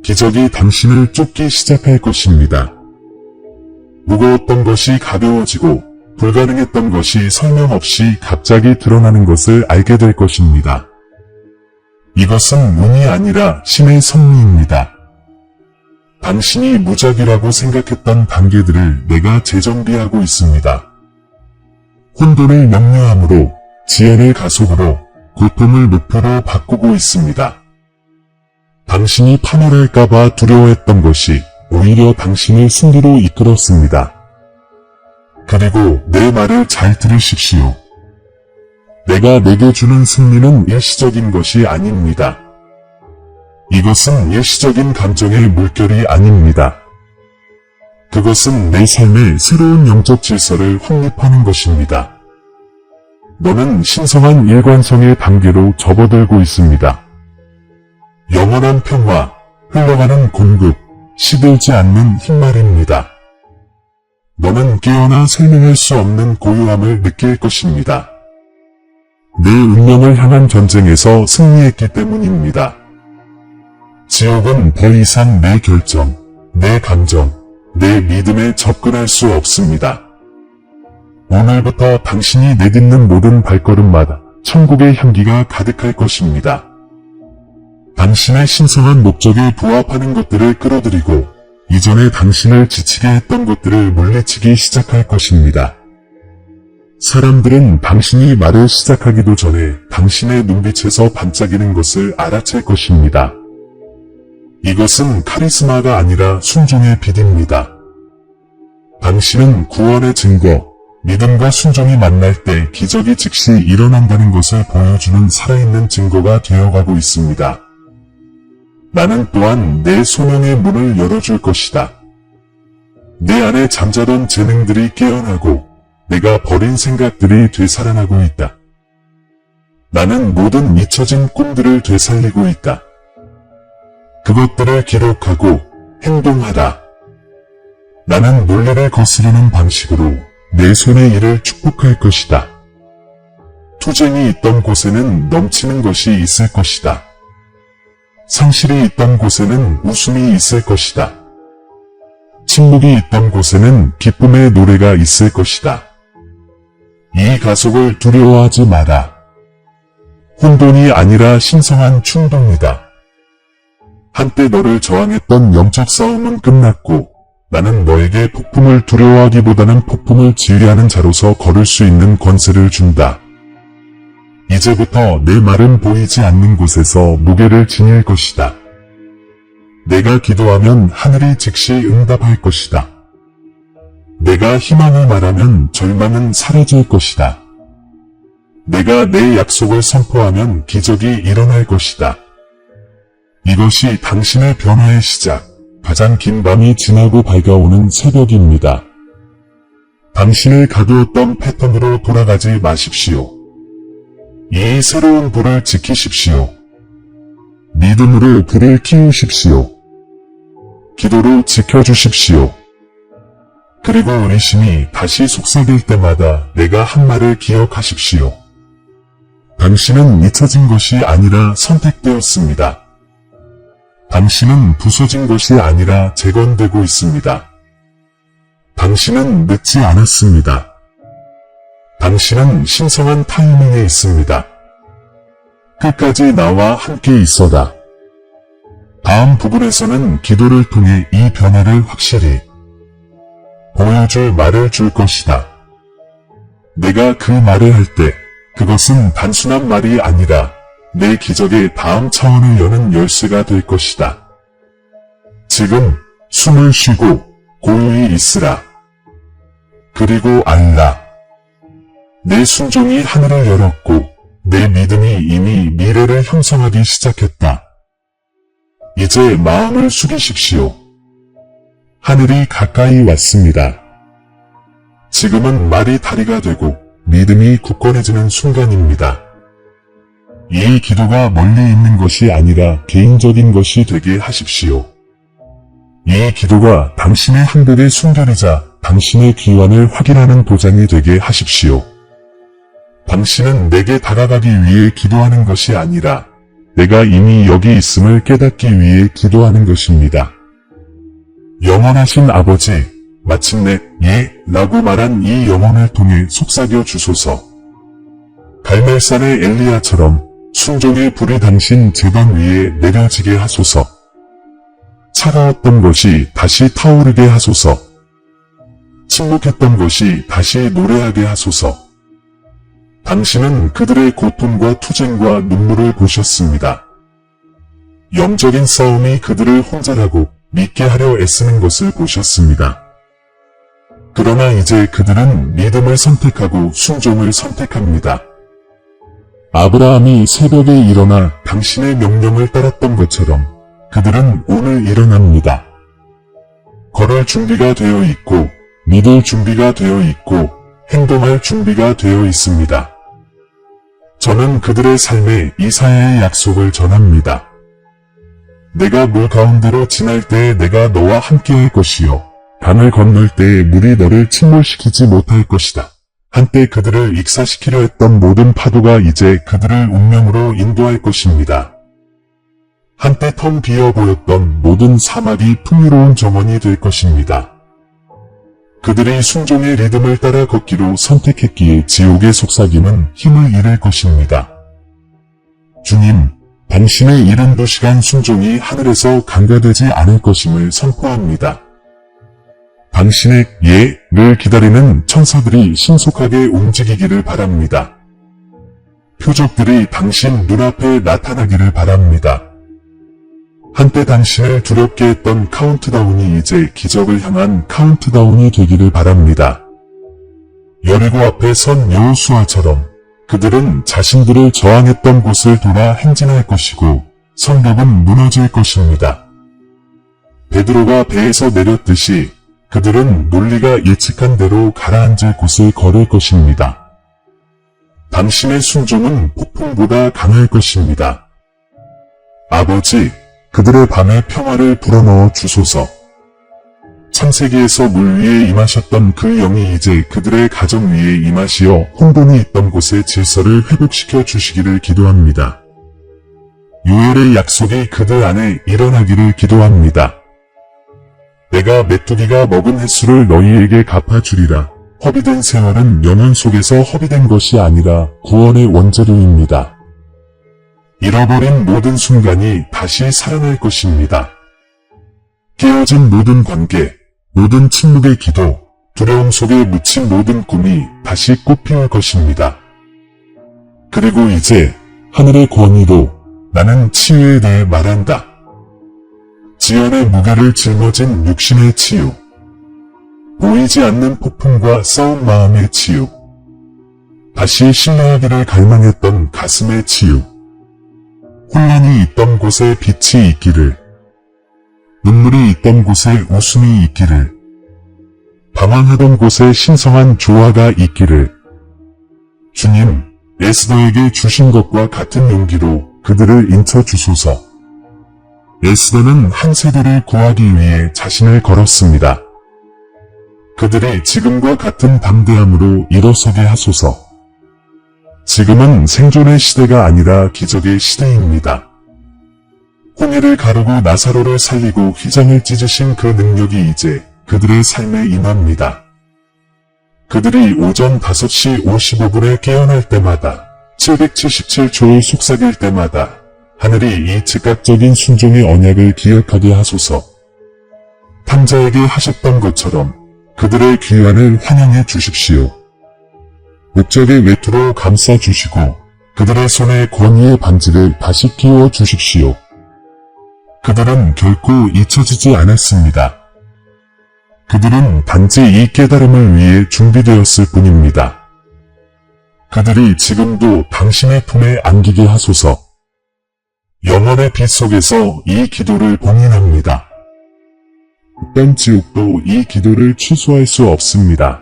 기적이 당신을 쫓기 시작할 것입니다. 무거웠던 것이 가벼워지고 불가능했던 것이 설명 없이 갑자기 드러나는 것을 알게 될 것입니다. 이것은 운이 아니라 신의 섭리입니다. 당신이 무작위라고 생각했던 단계들을 내가 재정비하고 있습니다. 혼돈을 명료함으로, 지연을 가속으로, 고통을 목표로 바꾸고 있습니다. 당신이 파멸할까봐 두려워했던 것이 오히려 당신을 승리로 이끌었습니다. 그리고 내 말을 잘 들으십시오. 내가 내게 주는 승리는 일시적인 것이 아닙니다. 이것은 일시적인 감정의 물결이 아닙니다. 그것은 내 삶의 새로운 영적 질서를 확립하는 것입니다. 너는 신성한 일관성의 단계로 접어들고 있습니다. 영원한 평화, 흘러가는 공급, 시들지 않는 흰말입니다. 너는 깨어나 설명할 수 없는 고요함을 느낄 것입니다. 내 운명을 향한 전쟁에서 승리했기 때문입니다. 지옥은 더 이상 내 결정, 내 감정, 내 믿음에 접근할 수 없습니다. 오늘부터 당신이 내딛는 모든 발걸음마다 천국의 향기가 가득할 것입니다. 당신의 신성한 목적에 부합하는 것들을 끌어들이고 이전에 당신을 지치게 했던 것들을 물리치기 시작할 것입니다. 사람들은 당신이 말을 시작하기도 전에 당신의 눈빛에서 반짝이는 것을 알아챌 것입니다. 이것은 카리스마가 아니라 순종의 빛입니다. 당신은 구원의 증거, 믿음과 순종이 만날 때 기적이 즉시 일어난다는 것을 보여주는 살아있는 증거가 되어가고 있습니다. 나는 또한 내 소명의 문을 열어줄 것이다. 내 안에 잠자던 재능들이 깨어나고 내가 버린 생각들이 되살아나고 있다. 나는 모든 잊혀진 꿈들을 되살리고 있다. 그것들을 기록하고 행동하라. 나는 논리를 거스르는 방식으로 내 손의 일을 축복할 것이다. 투쟁이 있던 곳에는 넘치는 것이 있을 것이다. 상실이 있던 곳에는 웃음이 있을 것이다. 침묵이 있던 곳에는 기쁨의 노래가 있을 것이다. 이 가속을 두려워하지 마라. 혼돈이 아니라 신성한 충동이다. 한때 너를 저항했던 영적 싸움은 끝났고 나는 너에게 폭풍을 두려워하기보다는 폭풍을 지휘하는 자로서 걸을 수 있는 권세를 준다. 이제부터 내 말은 보이지 않는 곳에서 무게를 지닐 것이다. 내가 기도하면 하늘이 즉시 응답할 것이다. 내가 희망을 말하면 절망은 사라질 것이다. 내가 내 약속을 선포하면 기적이 일어날 것이다. 이것이 당신의 변화의 시작, 가장 긴 밤이 지나고 밝아오는 새벽입니다. 당신을 가두었던 패턴으로 돌아가지 마십시오. 이 새로운 불을 지키십시오. 믿음으로 불을 키우십시오. 기도로 지켜주십시오. 그리고 의심이 다시 속삭일 때마다 내가 한 말을 기억하십시오. 당신은 잊혀진 것이 아니라 선택되었습니다. 당신은 부서진 것이 아니라 재건되고 있습니다. 당신은 늦지 않았습니다. 당신은 신성한 타이밍에 있습니다. 끝까지 나와 함께 있어라. 다음 부분에서는 기도를 통해 이 변화를 확실히 보여줄 말을 줄 것이다. 내가 그 말을 할 때 그것은 단순한 말이 아니라 내 기적의 다음 차원을 여는 열쇠가 될 것이다. 지금 숨을 쉬고 고요히 있으라. 그리고 알라. 내 순종이 하늘을 열었고 내 믿음이 이미 미래를 형성하기 시작했다. 이제 마음을 숙이십시오. 하늘이 가까이 왔습니다. 지금은 말이 다리가 되고 믿음이 굳건해지는 순간입니다. 이 기도가 멀리 있는 것이 아니라 개인적인 것이 되게 하십시오. 이 기도가 당신의 행복의 순결이자 당신의 귀환을 확인하는 도장이 되게 하십시오. 당신은 내게 다가가기 위해 기도하는 것이 아니라 내가 이미 여기 있음을 깨닫기 위해 기도하는 것입니다. 영원하신 아버지, 마침내 예 라고 말한 이 영혼을 통해 속삭여 주소서. 갈멜산의 엘리야처럼 순종의 불이 당신 제방 위에 내려지게 하소서. 차가웠던 것이 다시 타오르게 하소서. 침묵했던 것이 다시 노래하게 하소서. 당신은 그들의 고통과 투쟁과 눈물을 보셨습니다. 영적인 싸움이 그들을 혼자라고 믿게 하려 애쓰는 것을 보셨습니다. 그러나 이제 그들은 믿음을 선택하고 순종을 선택합니다. 아브라함이 새벽에 일어나 당신의 명령을 따랐던 것처럼 그들은 오늘 일어납니다. 걸을 준비가 되어 있고 믿을 준비가 되어 있고 행동할 준비가 되어 있습니다. 저는 그들의 삶에 이사야의 약속을 전합니다. 내가 물 가운데로 지날 때에 내가 너와 함께 할 것이요. 강을 건널 때에 물이 너를 침몰시키지 못할 것이다. 한때 그들을 익사시키려 했던 모든 파도가 이제 그들을 운명으로 인도할 것입니다. 한때 텅 비어 보였던 모든 사막이 풍요로운 정원이 될 것입니다. 그들이 순종의 리듬을 따라 걷기로 선택했기에 지옥의 속삭임은 힘을 잃을 것입니다. 주님, 당신의 72시간 순종이 하늘에서 간과되지 않을 것임을 선포합니다. 당신의 예를 기다리는 천사들이 신속하게 움직이기를 바랍니다. 표적들이 당신 눈앞에 나타나기를 바랍니다. 한때 당신을 두렵게 했던 카운트다운이 이제 기적을 향한 카운트다운이 되기를 바랍니다. 여리고 앞에 선 여호수아처럼 그들은 자신들을 저항했던 곳을 돌아 행진할 것이고 성벽은 무너질 것입니다. 베드로가 배에서 내렸듯이 그들은 논리가 예측한 대로 가라앉을 곳을 걸을 것입니다. 당신의 순종은 폭풍보다 강할 것입니다. 아버지, 그들의 밤에 평화를 불어넣어 주소서. 창세기에서 물 위에 임하셨던 그 영이 이제 그들의 가정 위에 임하시어 혼돈이 있던 곳의 질서를 회복시켜 주시기를 기도합니다. 요엘의 약속이 그들 안에 일어나기를 기도합니다. 내가 메뚜기가 먹은 횟수를 너희에게 갚아주리라. 허비된 세월은 영혼 속에서 허비된 것이 아니라 구원의 원재료입니다. 잃어버린 모든 순간이 다시 살아날 것입니다. 깨어진 모든 관계, 모든 침묵의 기도, 두려움 속에 묻힌 모든 꿈이 다시 꽃피울 것입니다. 그리고 이제 하늘의 권위로 나는 치유에 대해 말한다. 지연의 무게를 짊어진 육신의 치유, 보이지 않는 폭풍과 싸운 마음의 치유, 다시 신뢰하기를 갈망했던 가슴의 치유, 혼란이 있던 곳에 빛이 있기를, 눈물이 있던 곳에 웃음이 있기를, 방황하던 곳에 신성한 조화가 있기를, 주님, 에스더에게 주신 것과 같은 용기로 그들을 인쳐 주소서. 에스더는 한 세대를 구하기 위해 자신을 걸었습니다. 그들이 지금과 같은 담대함으로 일어서게 하소서. 지금은 생존의 시대가 아니라 기적의 시대입니다. 홍해를 가르고 나사로를 살리고 휘장을 찢으신 그 능력이 이제 그들의 삶에 임합니다. 그들이 오전 5시 55분에 깨어날 때마다 777초를 속삭일 때마다 하늘이 이 즉각적인 순종의 언약을 기억하게 하소서. 탐자에게 하셨던 것처럼 그들의 귀환을 환영해 주십시오. 목적의 외투로 감싸 주시고 그들의 손에 권위의 반지를 다시 끼워 주십시오. 그들은 결코 잊혀지지 않았습니다. 그들은 단지 이 깨달음을 위해 준비되었을 뿐입니다. 그들이 지금도 당신의 품에 안기게 하소서. 영원의 빛 속에서 이 기도를 봉인합니다. 어떤 지옥도 이 기도를 취소할 수 없습니다.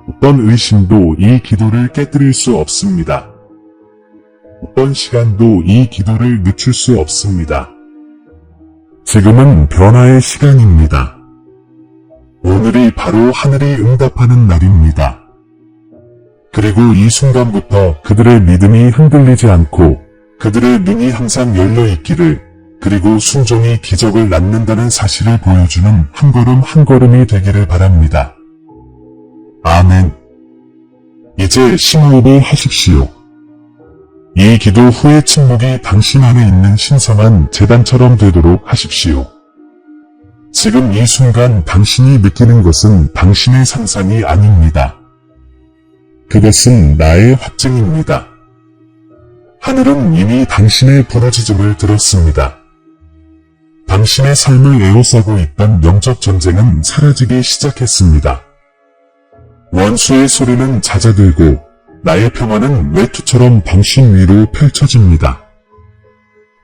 어떤 의심도 이 기도를 깨뜨릴 수 없습니다. 어떤 시간도 이 기도를 늦출 수 없습니다. 지금은 변화의 시간입니다. 오늘이 바로 하늘이 응답하는 날입니다. 그리고 이 순간부터 그들의 믿음이 흔들리지 않고 그들의 눈이 항상 열려 있기를, 그리고 순종이 기적을 낳는다는 사실을 보여주는 한 걸음 한 걸음이 되기를 바랍니다. 아멘. 이제 심호흡을 하십시오. 이 기도 후의 침묵이 당신 안에 있는 신성한 재단처럼 되도록 하십시오. 지금 이 순간 당신이 느끼는 것은 당신의 상상이 아닙니다. 그것은 나의 확증입니다. 하늘은 이미 당신의 부르짖음을 들었습니다. 당신의 삶을 에워싸고 있던 영적 전쟁은 사라지기 시작했습니다. 원수의 소리는 잦아들고 나의 평화는 외투처럼 당신 위로 펼쳐집니다.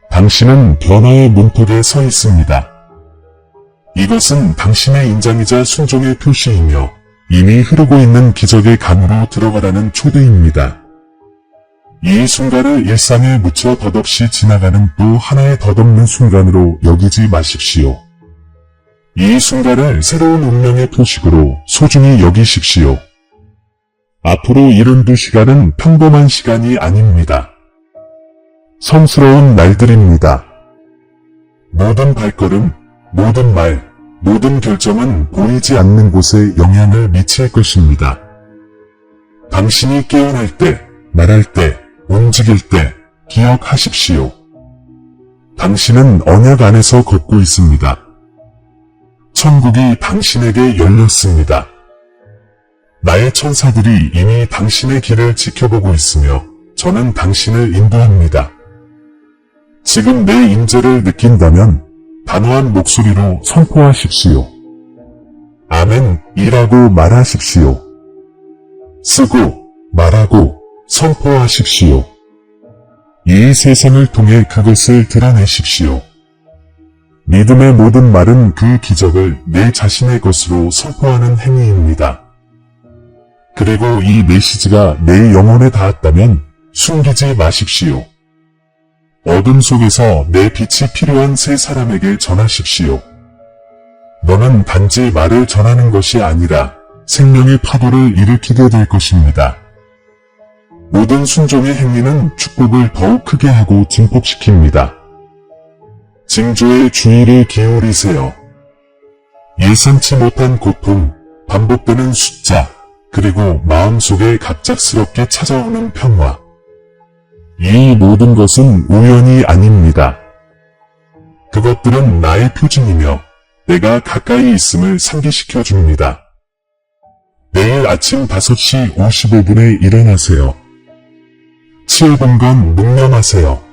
당신은 변화의 문턱에 서 있습니다. 이것은 당신의 인장이자 순종의 표시이며 이미 흐르고 있는 기적의 강으로 들어가라는 초대입니다. 이 순간을 일상에 묻혀 덧없이 지나가는 또 하나의 덧없는 순간으로 여기지 마십시오. 이 순간을 새로운 운명의 표식으로 소중히 여기십시오. 앞으로 72시간은 평범한 시간이 아닙니다. 성스러운 날들입니다. 모든 발걸음, 모든 말, 모든 결정은 보이지 않는 곳에 영향을 미칠 것입니다. 당신이 깨어날 때, 말할 때, 움직일 때 기억하십시오. 당신은 언약 안에서 걷고 있습니다. 천국이 당신에게 열렸습니다. 나의 천사들이 이미 당신의 길을 지켜보고 있으며 저는 당신을 인도합니다. 지금 내 임재를 느낀다면 단호한 목소리로 선포하십시오. 아멘이라고 말하십시오. 쓰고 말하고 선포하십시오. 이 세상을 통해 그것을 드러내십시오. 믿음의 모든 말은 그 기적을 내 자신의 것으로 선포하는 행위입니다. 그리고 이 메시지가 내 영혼에 닿았다면 숨기지 마십시오. 어둠 속에서 내 빛이 필요한 세 사람에게 전하십시오. 너는 단지 말을 전하는 것이 아니라 생명의 파도를 일으키게 될 것입니다. 모든 순종의 행위는 축복을 더욱 크게 하고 증폭시킵니다. 징조의 주의를 기울이세요. 예상치 못한 고통, 반복되는 숫자, 그리고 마음속에 갑작스럽게 찾아오는 평화. 이 모든 것은 우연이 아닙니다. 그것들은 나의 표징이며 내가 가까이 있음을 상기시켜 줍니다. 내일 아침 5시 55분에 일어나세요. 7분간 묵념하세요.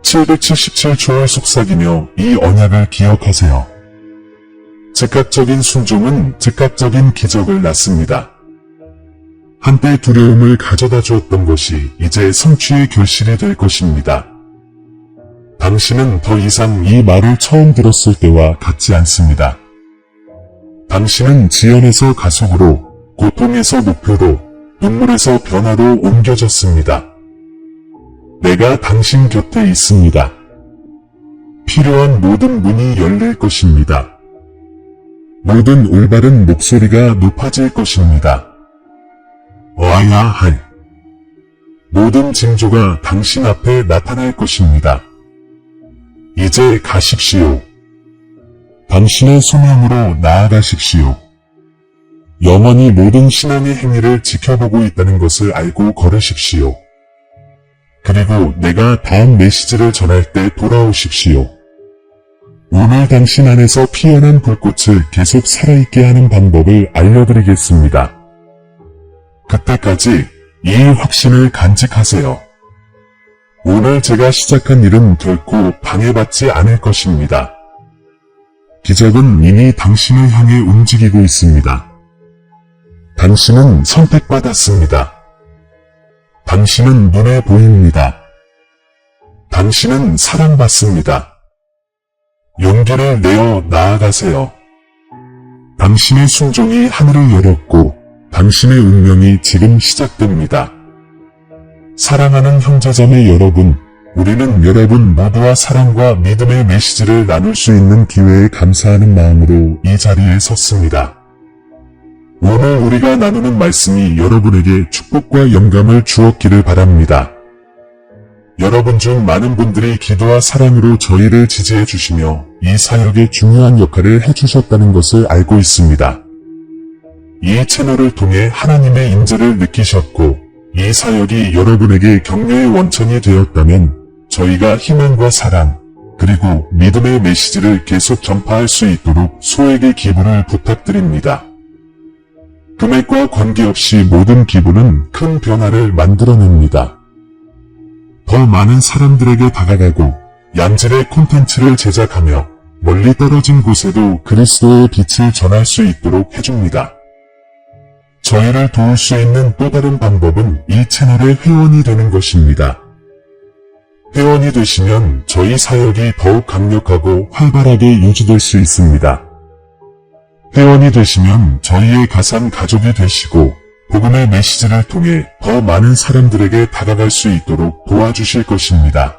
777초를 속삭이며 이 언약을 기억하세요. 즉각적인 순종은 즉각적인 기적을 낳습니다. 한때 두려움을 가져다 주었던 것이 이제 성취의 결실이 될 것입니다. 당신은 더 이상 이 말을 처음 들었을 때와 같지 않습니다. 당신은 지연에서 가속으로, 고통에서 목표로, 눈물에서 변화로 옮겨졌습니다. 내가 당신 곁에 있습니다. 필요한 모든 문이 열릴 것입니다. 모든 올바른 목소리가 높아질 것입니다. 와야 할 모든 징조가 당신 앞에 나타날 것입니다. 이제 가십시오. 당신의 소명으로 나아가십시오. 영원히 모든 신앙의 행위를 지켜보고 있다는 것을 알고 걸으십시오. 그리고 내가 다음 메시지를 전할 때 돌아오십시오. 오늘 당신 안에서 피어난 불꽃을 계속 살아있게 하는 방법을 알려드리겠습니다. 그때까지 이 확신을 간직하세요. 오늘 제가 시작한 일은 결코 방해받지 않을 것입니다. 기적은 이미 당신을 향해 움직이고 있습니다. 당신은 선택받았습니다. 당신은 눈에 보입니다. 당신은 사랑받습니다. 용기를 내어 나아가세요. 당신의 순종이 하늘을 열었고 당신의 운명이 지금 시작됩니다. 사랑하는 형제자매 여러분, 우리는 여러분 모두와 사랑과 믿음의 메시지를 나눌 수 있는 기회에 감사하는 마음으로 이 자리에 섰습니다. 오늘 우리가 나누는 말씀이 여러분에게 축복과 영감을 주었기를 바랍니다. 여러분 중 많은 분들이 기도와 사랑으로 저희를 지지해 주시며 이 사역에 중요한 역할을 해주셨다는 것을 알고 있습니다. 이 채널을 통해 하나님의 임재를 느끼셨고 이 사역이 여러분에게 격려의 원천이 되었다면 저희가 희망과 사랑 그리고 믿음의 메시지를 계속 전파할 수 있도록 소액의 기부를 부탁드립니다. 금액과 관계없이 모든 기부는 큰 변화를 만들어냅니다. 더 많은 사람들에게 다가가고 양질의 콘텐츠를 제작하며 멀리 떨어진 곳에도 그리스도의 빛을 전할 수 있도록 해줍니다. 저희를 도울 수 있는 또 다른 방법은 이 채널의 회원이 되는 것입니다. 회원이 되시면 저희 사역이 더욱 강력하고 활발하게 유지될 수 있습니다. 회원이 되시면 저희의 가상 가족이 되시고 복음의 메시지를 통해 더 많은 사람들에게 다가갈 수 있도록 도와주실 것입니다.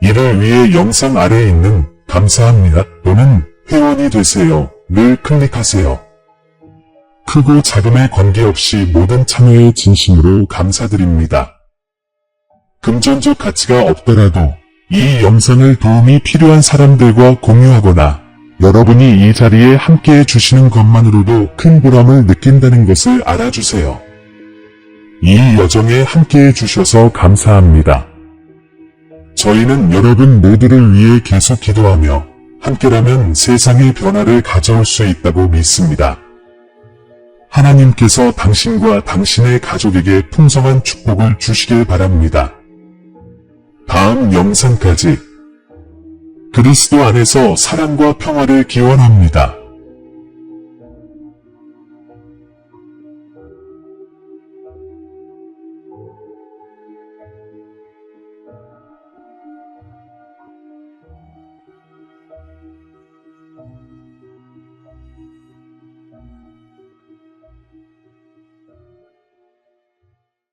이를 위해 영상 아래에 있는 감사합니다 또는 회원이 되세요를 클릭하세요. 크고 작음에 관계없이 모든 참여에 진심으로 감사드립니다. 금전적 가치가 없더라도 이 영상을 도움이 필요한 사람들과 공유하거나 여러분이 이 자리에 함께해 주시는 것만으로도 큰 보람을 느낀다는 것을 알아주세요. 이 여정에 함께해 주셔서 감사합니다. 저희는 여러분 모두를 위해 계속 기도하며 함께라면 세상의 변화를 가져올 수 있다고 믿습니다. 하나님께서 당신과 당신의 가족에게 풍성한 축복을 주시길 바랍니다. 다음 영상까지 그리스도 안에서 사랑과 평화를 기원합니다.